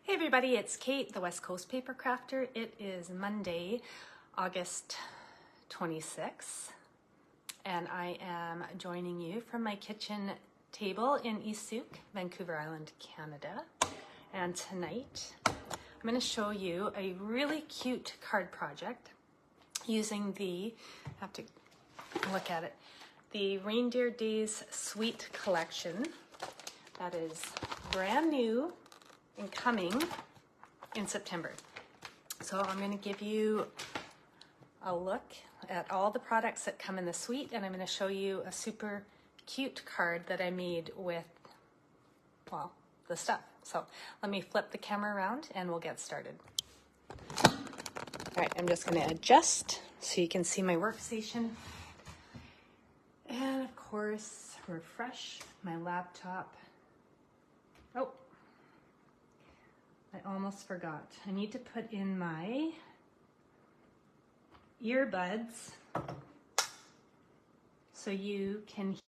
Hey everybody, it's Kate, the West Coast Paper Crafter. It is Monday, August 26th, and I am joining you from my kitchen table in East Souk, Vancouver Island, Canada. And tonight, I'm going to show you a really cute card project using I have to look at it, the Reindeer Days Sweet Collection that is brand new and coming in September. So I'm going to give you a look at all the products that come in the suite, and I'm going to show you a super cute card that I made with, well, the stuff. So let me flip the camera around and we'll get started. All right, I'm just going to adjust so you can see my workstation. And of course, refresh my laptop. Oh, I almost forgot. I need to put in my earbuds so you can hear.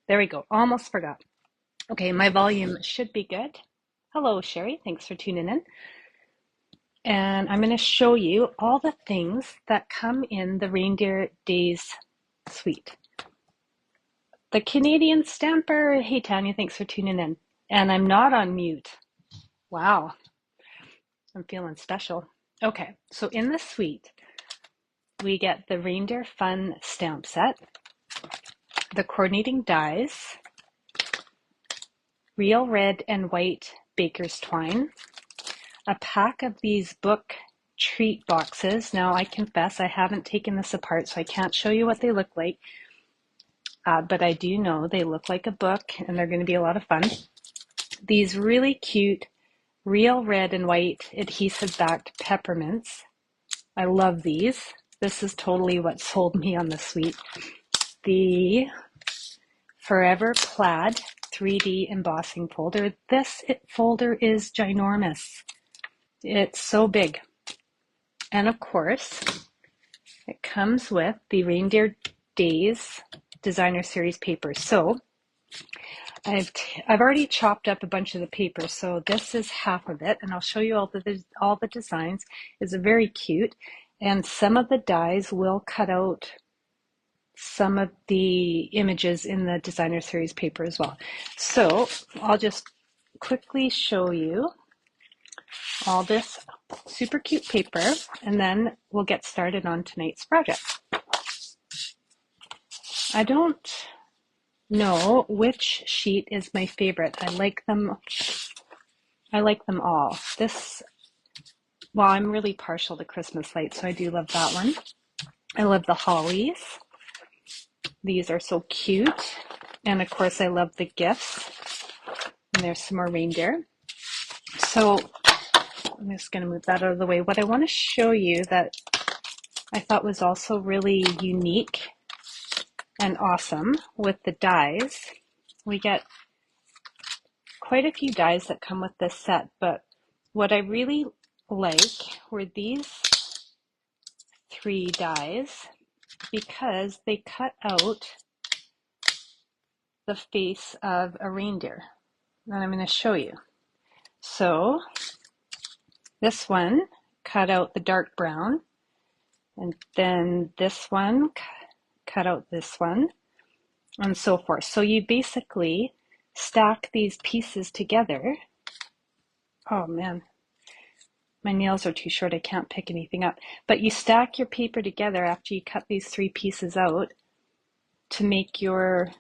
There we go. Almost forgot. Okay, my volume should be good. Hello, Sherry. Thanks for tuning in. And I'm going to show you all the things that come in the Reindeer Days suite. The Canadian Stamper. Hey, Tanya. Thanks for tuning in. And I'm not on mute. Wow. I'm feeling special. Okay, so in the suite, we get the Reindeer Fun stamp set, the coordinating dies, real red and white baker's twine, a pack of these book treat boxes. Now, I confess I haven't taken this apart, so I can't show you what they look like, but I do know they look like a book, and they're going to be a lot of fun. These really cute real red and white adhesive-backed peppermints. I love these. This is totally what sold me on the suite. The Forever Plaid 3D embossing folder. This folder is ginormous. It's so big. And of course, it comes with the Reindeer Days Designer Series papers. So I've already chopped up a bunch of the papers, so this is half of it, and I'll show you all the designs. It's very cute, and some of the dies will cut out some of the images in the Designer Series paper as well. So I'll just quickly show you all this super cute paper, and then we'll get started on tonight's project. I don't know which sheet is my favorite. I like them all. Well, I'm really partial to Christmas lights, so I do love that one. I love the hollies. These are so cute. And of course, I love the gifts. And there's some more reindeer. So I'm just going to move that out of the way. What I want to show you that I thought was also really unique and awesome with the dies, we get quite a few dies that come with this set, but what I really like were these 3 dies because they cut out the face of a reindeer. And I'm going to show you. So this one cut out the dark brown, and then this one cut out this one, and so forth. So you basically stack these pieces together. Oh man, my nails are too short, I can't pick anything up. But you stack your paper together after you cut these 3 pieces out to make your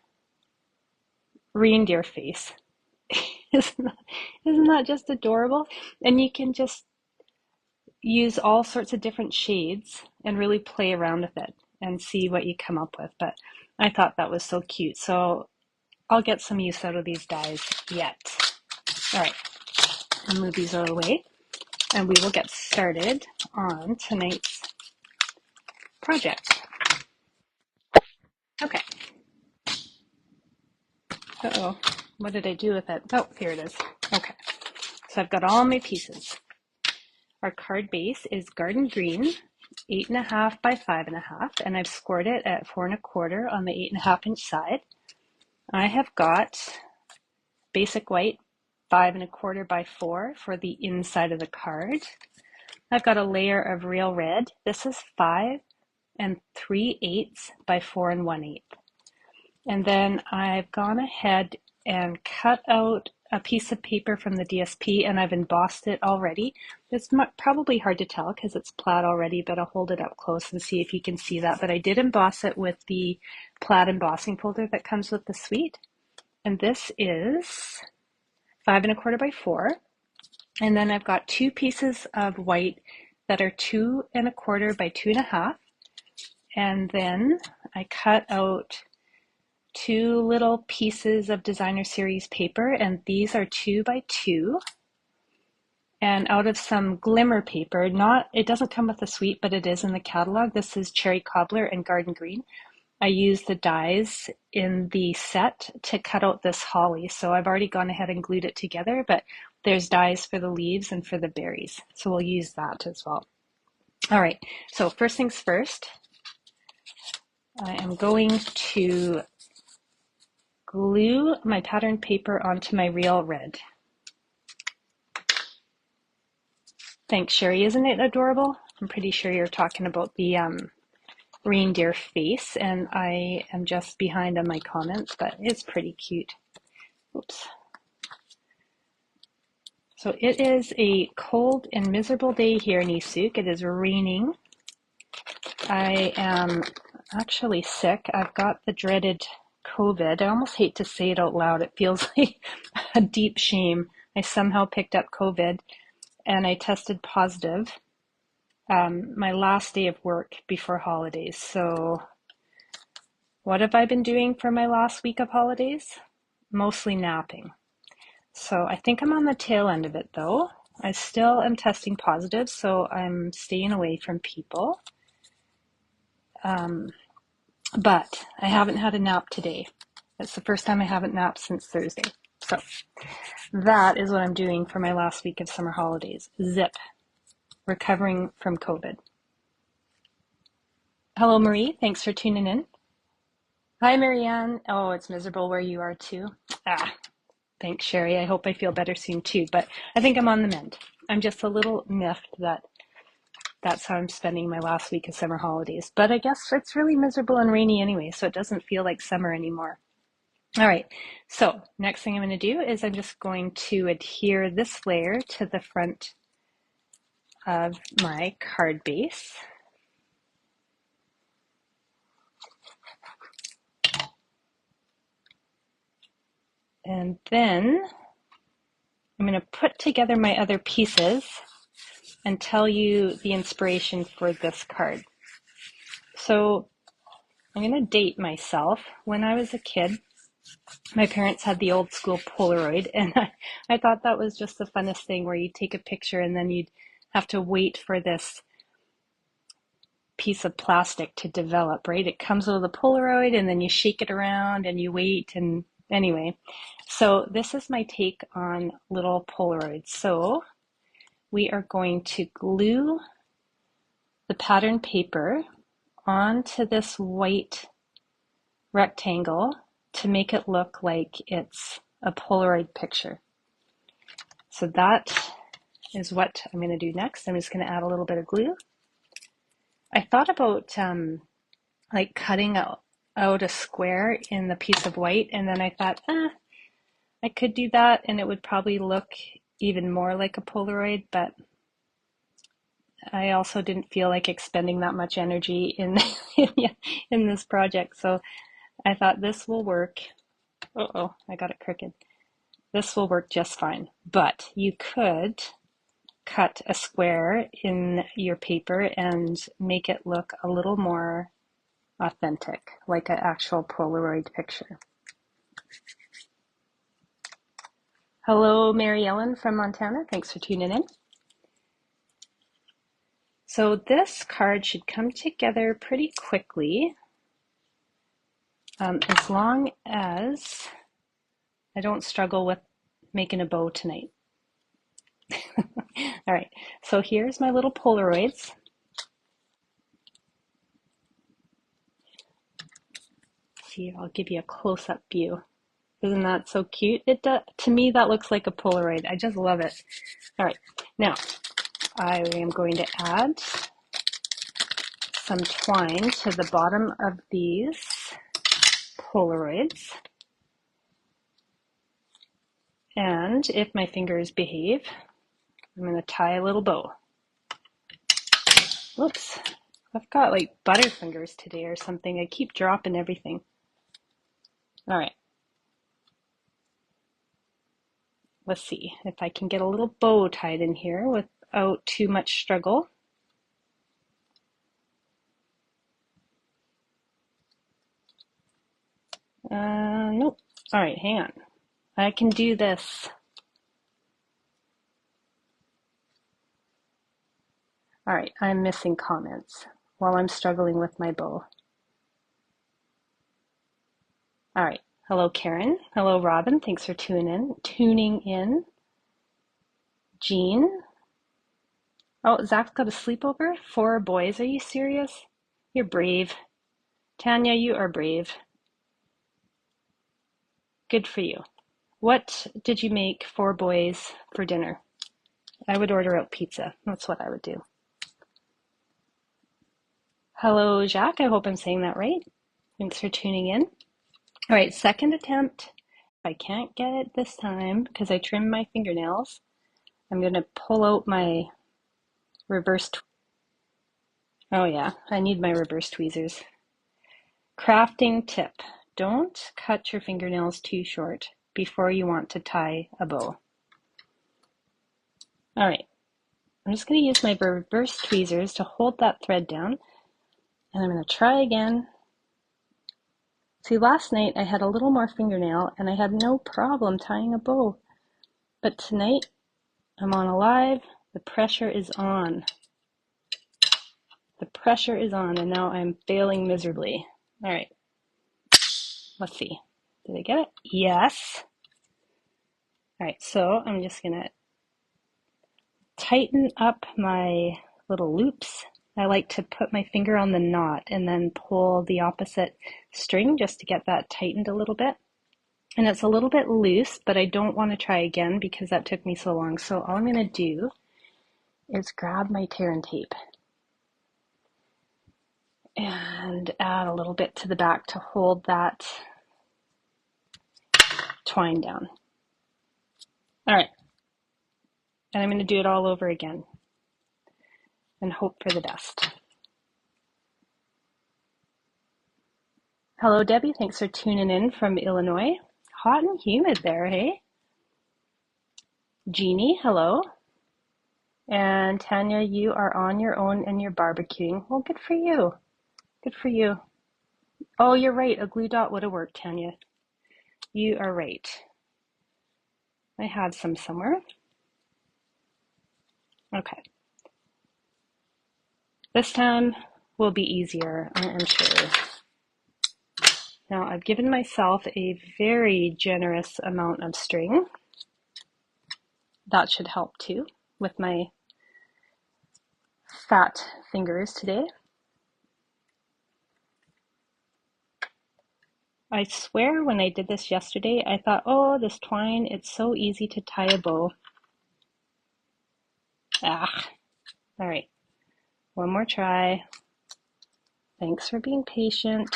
reindeer face. Isn't that just adorable? And you can just use all sorts of different shades and really play around with it and see what you come up with. But I thought that was so cute. So I'll get some use out of these dies yet. All right, I'll move these out of the way and we will get started on tonight's project. Okay. Uh-oh, what did I do with it? Oh, here it is. Okay, so I've got all my pieces. Our card base is garden green, 8.5 by 5.5, and I've scored it at 4 1/4 on the 8.5 inch side. I have got basic white 5 1/4 by 4 for the inside of the card. I've got a layer of real red. This is 5 3/8 by 4 1/8. And then I've gone ahead and cut out a piece of paper from the DSP and I've embossed it already. It's probably hard to tell because it's plaid already, but I'll hold it up close and see if you can see that. But I did emboss it with the plaid embossing folder that comes with the suite. And this is 5 1/4 by 4. And then I've got 2 pieces of white that are 2 1/4 by 2 1/2. And then I cut out 2 little pieces of designer series paper, and these are 2 by 2. And out of some glimmer paper, it doesn't come with the suite, but it is in the catalog. This is Cherry Cobbler and Garden Green. I used the dies in the set to cut out this holly. So I've already gone ahead and glued it together, but there's dies for the leaves and for the berries. So we'll use that as well. All right, so first things first, I am going to glue my pattern paper onto my real red. Thanks, Sherry. Isn't it adorable? I'm pretty sure you're talking about the reindeer face, and I am just behind on my comments, but it's pretty cute. Oops. So it is a cold and miserable day here in Isuk. It is raining. I am actually sick. I've got the dreaded COVID. I almost hate to say it out loud. It feels like a deep shame. I somehow picked up COVID and I tested positive my last day of work before holidays. So what have I been doing for my last week of holidays? Mostly napping. So I think I'm on the tail end of it though. I still am testing positive, so I'm staying away from people. But I haven't had a nap today. It's the first time I haven't napped since Thursday. So that is what I'm doing for my last week of summer holidays. Zip. Recovering from COVID. Hello, Marie. Thanks for tuning in. Hi, Marianne. Oh, it's miserable where you are too. Thanks, Sherry. I hope I feel better soon too, but I think I'm on the mend. I'm just a little miffed that that's how I'm spending my last week of summer holidays. But I guess it's really miserable and rainy anyway, so it doesn't feel like summer anymore. All right, so next thing I'm going to do is I'm just going to adhere this layer to the front of my card base. And then I'm going to put together my other pieces and tell you the inspiration for this card. So I'm going to date myself. When I was a kid, my parents had the old school Polaroid, and I thought that was just the funnest thing where you'd take a picture and then you'd have to wait for this piece of plastic to develop, right? It comes with a Polaroid and then you shake it around and you wait, and anyway. So this is my take on little Polaroids. So we are going to glue the pattern paper onto this white rectangle to make it look like it's a Polaroid picture. So that is what I'm going to do next. I'm just going to add a little bit of glue. I thought about like cutting out a square in the piece of white, and then I thought, I could do that and it would probably look even more like a Polaroid, but I also didn't feel like expending that much energy in in this project. So I thought this will work. Uh-oh, I got it crooked. This will work just fine, but you could cut a square in your paper and make it look a little more authentic, like an actual Polaroid picture. Hello, Mary Ellen from Montana. Thanks for tuning in. So this card should come together pretty quickly, as long as I don't struggle with making a bow tonight. All right, so here's my little Polaroids. See, I'll give you a close-up view. Isn't that so cute? To me, that looks like a Polaroid. I just love it. All right, now I am going to add some twine to the bottom of these Polaroids. And if my fingers behave, I'm going to tie a little bow. Whoops, I've got like butterfingers today or something. I keep dropping everything. All right. Let's see if I can get a little bow tied in here without too much struggle. Nope. All right, hang on. I can do this. All right, I'm missing comments while I'm struggling with my bow. All right. Hello, Karen. Hello, Robin. Thanks for tuning in. Jean. Oh, Zach's got a sleepover? 4 boys. Are you serious? You're brave. Tanya, you are brave. Good for you. What did you make 4 boys for dinner? I would order out pizza. That's what I would do. Hello, Jacques. I hope I'm saying that right. Thanks for tuning in. All right, second attempt. If I can't get it this time because I trimmed my fingernails, I'm going to pull out my reverse. Oh yeah, I need my reverse tweezers. Crafting tip. Don't cut your fingernails too short before you want to tie a bow. All right, I'm just going to use my reverse tweezers to hold that thread down, and I'm going to try again. See, last night I had a little more fingernail and I had no problem tying a bow, but tonight I'm on a live. The pressure is on. The pressure is on, and now I'm failing miserably. All right, let's see. Did I get it? Yes. All right, so I'm just gonna tighten up my little loops. I like to put my finger on the knot and then pull the opposite string just to get that tightened a little bit. And it's a little bit loose, but I don't want to try again because that took me so long. So all I'm going to do is grab my tear and tape and add a little bit to the back to hold that twine down. All right. And I'm going to do it all over again and hope for the best. Hello, Debbie. Thanks for tuning in from Illinois. Hot and humid there, hey? Jeannie, hello. And Tanya, you are on your own and you're barbecuing. Well, good for you. Good for you. Oh, you're right. A glue dot would have worked, Tanya. You are right. I had some somewhere. Okay. This time will be easier, I am sure. Now, I've given myself a very generous amount of string. That should help too with my fat fingers today. I swear when I did this yesterday, I thought, oh, this twine, it's so easy to tie a bow. Ah, all right. One more try. Thanks for being patient.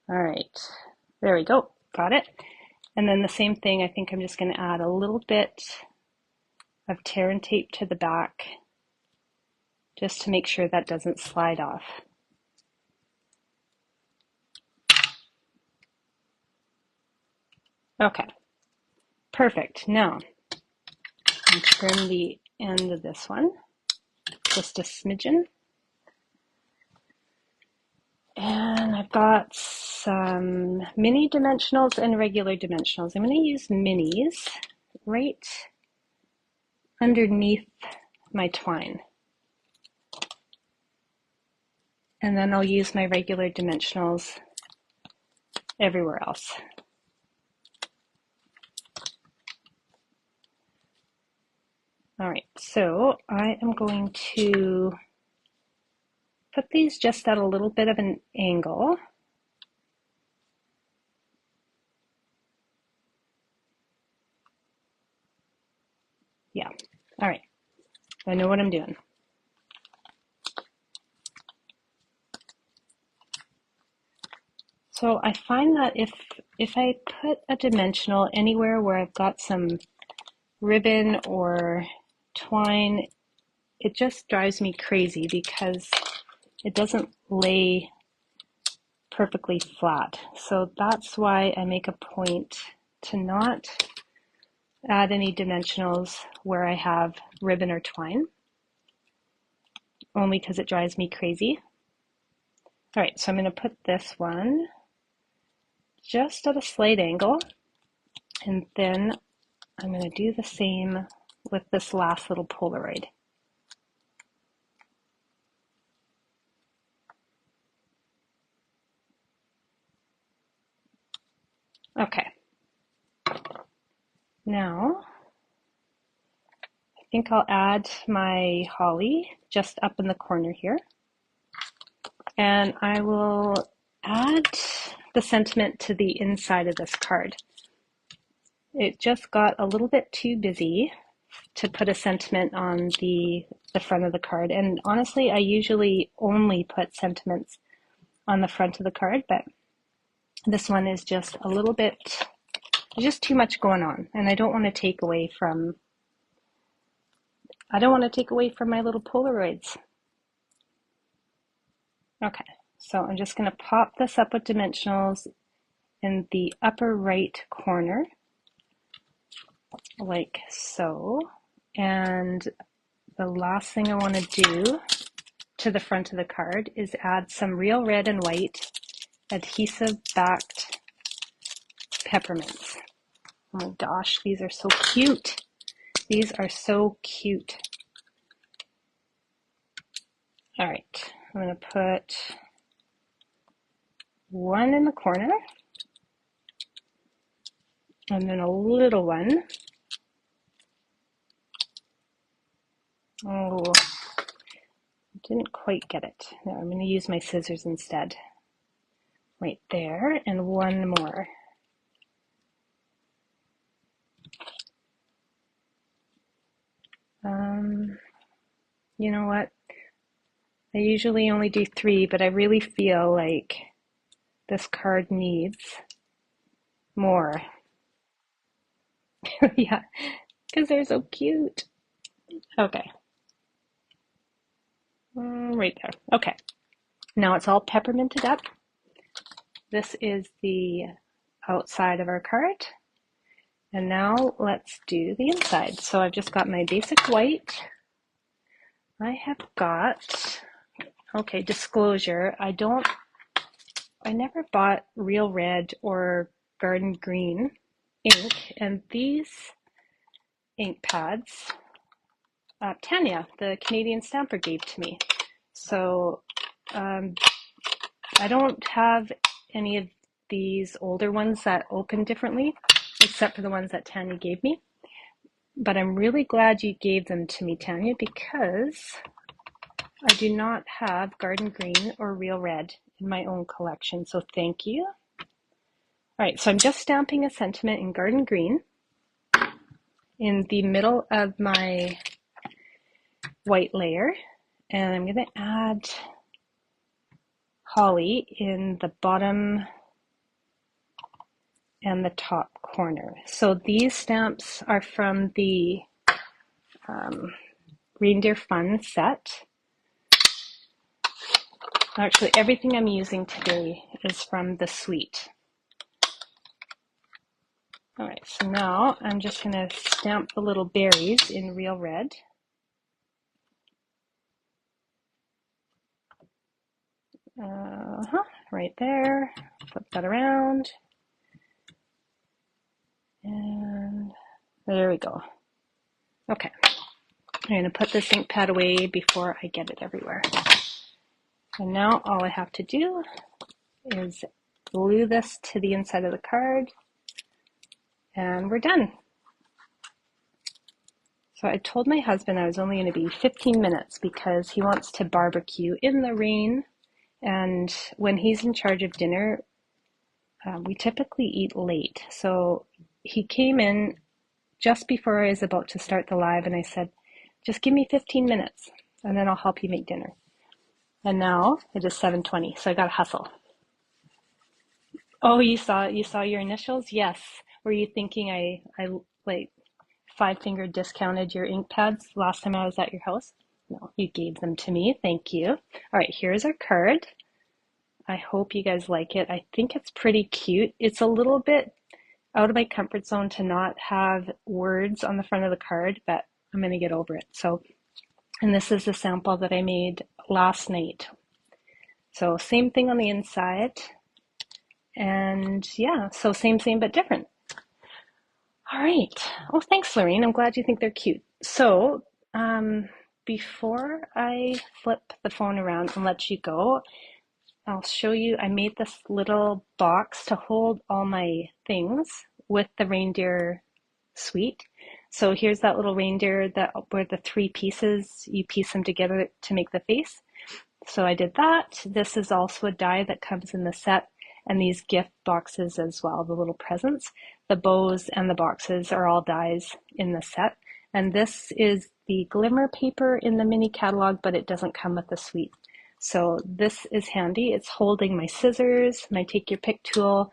All right, there we go. Got it. And then the same thing, I think I'm just going to add a little bit of tear and tape to the back just to make sure that doesn't slide off. Okay, perfect. Now, I'll trim the end of this one, just a smidgen. And I've got some mini dimensionals and regular dimensionals. I'm going to use minis right underneath my twine. And then I'll use my regular dimensionals everywhere else. All right, so I am going to put these just at a little bit of an angle. Yeah, all right, I know what I'm doing. So I find that if I put a dimensional anywhere where I've got some ribbon or twine, it just drives me crazy because it doesn't lay perfectly flat. So that's why I make a point to not add any dimensionals where I have ribbon or twine, only because it drives me crazy. All right, so I'm going to put this one just at a slight angle, and then I'm going to do the same with this last little Polaroid. Okay, now I think I'll add my holly just up in the corner here, and I will add the sentiment to the inside of this card. It just got a little bit too busy to put a sentiment on the front of the card, and honestly I usually only put sentiments on the front of the card, but this one is just a little bit, just too much going on, and I don't want to take away from my little Polaroids. Okay, so I'm just going to pop this up with dimensionals in the upper right corner, like so. And the last thing I want to do to the front of the card is add some real red and white adhesive backed peppermints. Oh my gosh, these are so cute. These are so cute. All right, I'm going to put one in the corner and then a little one. Oh, didn't quite get it. No, I'm going to use my scissors instead. Right there, and one more. You know what? I usually only do 3, but I really feel like this card needs more. Yeah, because they're so cute. Okay. Right there. Okay. Now it's all pepperminted up. This is the outside of our card. And now let's do the inside. So I've just got my basic white. I have got, okay, disclosure. I never bought real red or garden green ink, and these ink pads, Tanya, the Canadian stamper, gave to me. So I don't have any of these older ones that open differently, except for the ones that Tanya gave me. But I'm really glad you gave them to me, Tanya, because I do not have garden green or real red in my own collection, so thank you. All right, so I'm just stamping a sentiment in garden green in the middle of my white layer, and I'm going to add holly in the bottom and the top corner. So these stamps are from the Reindeer Fun set. Actually, everything I'm using today is from the suite. All right, so now I'm just going to stamp the little berries in real red. Right there. Flip that around. And there we go. Okay. I'm going to put this ink pad away before I get it everywhere. And now all I have to do is glue this to the inside of the card, and we're done. So I told my husband I was only going to be 15 minutes because he wants to barbecue in the rain. And when he's in charge of dinner, we typically eat late. So he came in just before I was about to start the live, and I said, just give me 15 minutes and then I'll help you make dinner. And now it is 7:20, so I got to hustle. Oh, you saw your initials? Yes. Were you thinking I like five-finger discounted your ink pads last time I was at your house? No, you gave them to me. Thank you. All right, here's our card. I hope you guys like it. I think it's pretty cute. It's a little bit out of my comfort zone to not have words on the front of the card, but I'm going to get over it. So, and this is the sample that I made last night. So same thing on the inside. And yeah, so same, but different. All right. Oh, thanks, Lorraine. I'm glad you think they're cute. So, before I flip the phone around and let you go, I'll show you, I made this little box to hold all my things with the reindeer suite. So here's that little reindeer where the three pieces, you piece them together to make the face. So I did that. This is also a die that comes in the set, and these gift boxes as well, the little presents. The bows and the boxes are all dies in the set. And this is the glimmer paper in the mini catalog, but it doesn't come with the suite. So this is handy. It's holding my scissors, my take your pick tool,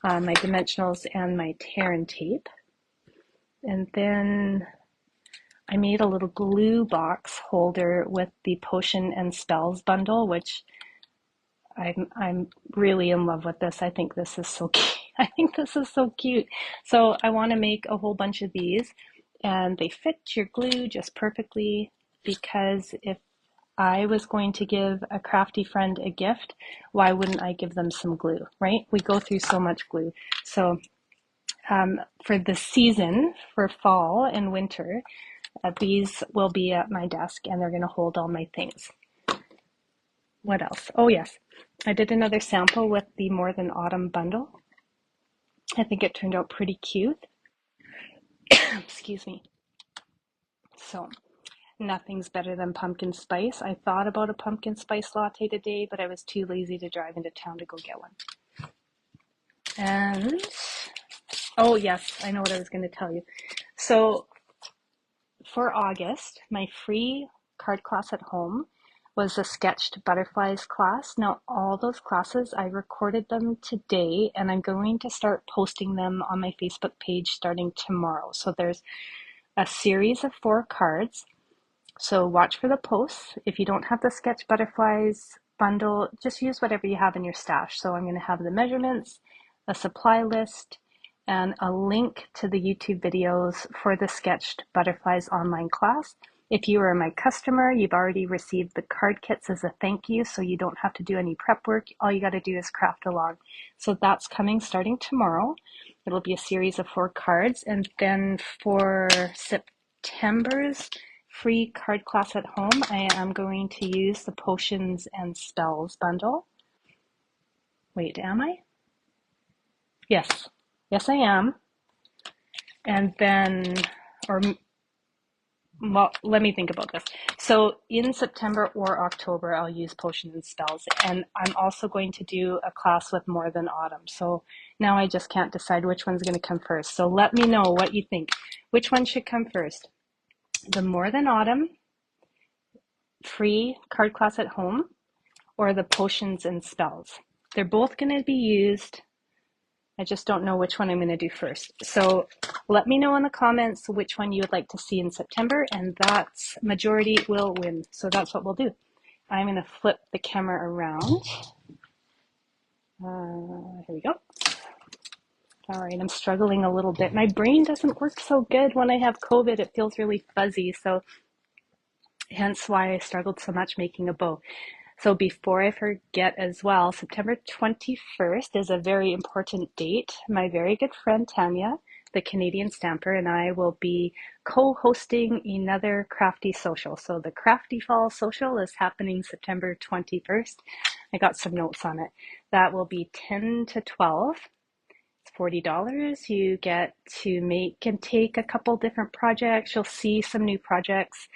my dimensionals, and my tear and tape. And then I made a little glue box holder with the potion and spells bundle, which I'm really in love with this. I think this is so cute. I think this is so cute. So I want to make a whole bunch of these, and they fit your glue just perfectly, because if I was going to give a crafty friend a gift, why wouldn't I give them some glue, right? We go through so much glue. So for the season, for fall and winter, these will be at my desk, and they're going to hold all my things. What else? Oh yes, I did another sample with the More Than Autumn bundle. I think it turned out pretty cute. Excuse me. So nothing's better than pumpkin spice. I thought about a pumpkin spice latte today, but I was too lazy to drive into town to go get one. And, oh yes, I know what I was going to tell you. So for August, my free card class at home was a sketched butterflies class. Now, all those classes, I recorded them today, and I'm going to start posting them on my Facebook page starting tomorrow. So there's a series of 4 cards. So watch for the posts. If you don't have the sketch butterflies bundle, just use whatever you have in your stash. So I'm going to have the measurements, a supply list, and a link to the YouTube videos for the sketched butterflies online class. If you are my customer, you've already received the card kits as a thank you, so you don't have to do any prep work. All you got to do is craft along. So that's coming starting tomorrow. It'll be a series of 4 cards. And then for September's free card class at home, I am going to use the Potions and Spells bundle. Wait, am I? Yes. Yes, I am. And then, well, let me think about this. So in September or October, I'll use Potions and Spells. And I'm also going to do a class with More Than Autumn. So now I just can't decide which one's going to come first. So let me know what you think. Which one should come first? The More Than Autumn free card class at home, or the Potions and Spells? They're both going to be used. I just don't know which one I'm going to do first. So let me know in the comments which one you would like to see in September, and that's majority will win. So that's what we'll do. I'm going to flip the camera around. Here we go. All right, I'm struggling a little bit. My brain doesn't work so good when I have COVID. It feels really fuzzy, so hence why I struggled so much making a bow. So before I forget as well, September 21st is a very important date. My very good friend Tanya, the Canadian Stamper, and I will be co-hosting another Crafty Social. So the Crafty Fall Social is happening September 21st. I got some notes on it. That will be 10 to 12. It's $40. You get to make and take a couple different projects. You'll see some new projects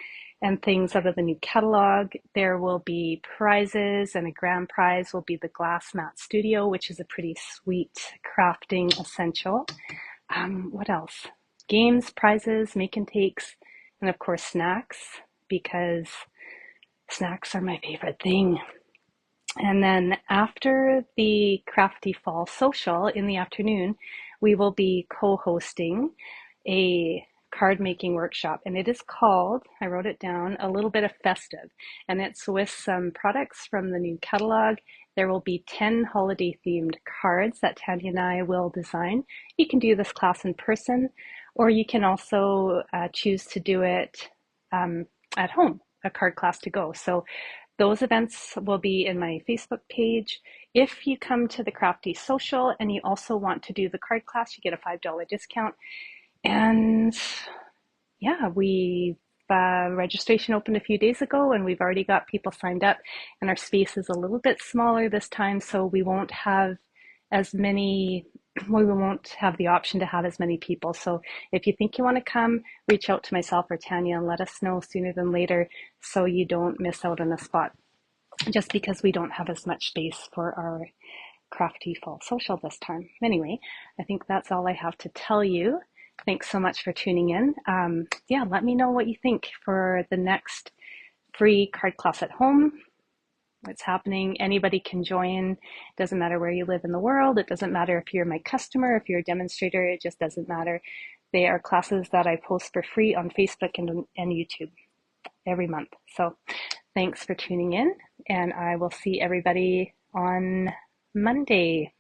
and things out of the new catalog. There will be prizes, and a grand prize will be the Glass Mat Studio, which is a pretty sweet crafting essential. What else? Games, prizes, make and takes, and of course snacks, because snacks are my favorite thing. And then after the Crafty Fall Social in the afternoon, we will be co-hosting a card making workshop, and it is called, I wrote it down, A Little Bit of Festive, and it's with some products from the new catalog. There will be 10 holiday themed cards that Tanya and I will design. You can do this class in person, or you can also choose to do it at home, a card class to go. So those events will be in my Facebook page. If you come to the Crafty Social and you also want to do the card class, you get a $5 discount. And yeah, registration opened a few days ago, and we've already got people signed up, and our space is a little bit smaller this time, so we won't have the option to have as many people. So if you think you want to come, reach out to myself or Tanya and let us know sooner than later, so you don't miss out on a spot, just because we don't have as much space for our Crafty Fall Social this time. Anyway, I think that's all I have to tell you. Thanks so much for tuning in. Yeah, let me know what you think for the next free card class at home. What's happening? Anybody can join. It doesn't matter where you live in the world. It doesn't matter if you're my customer, if you're a demonstrator. It just doesn't matter. They are classes that I post for free on Facebook and YouTube every month. So thanks for tuning in, and I will see everybody on Monday.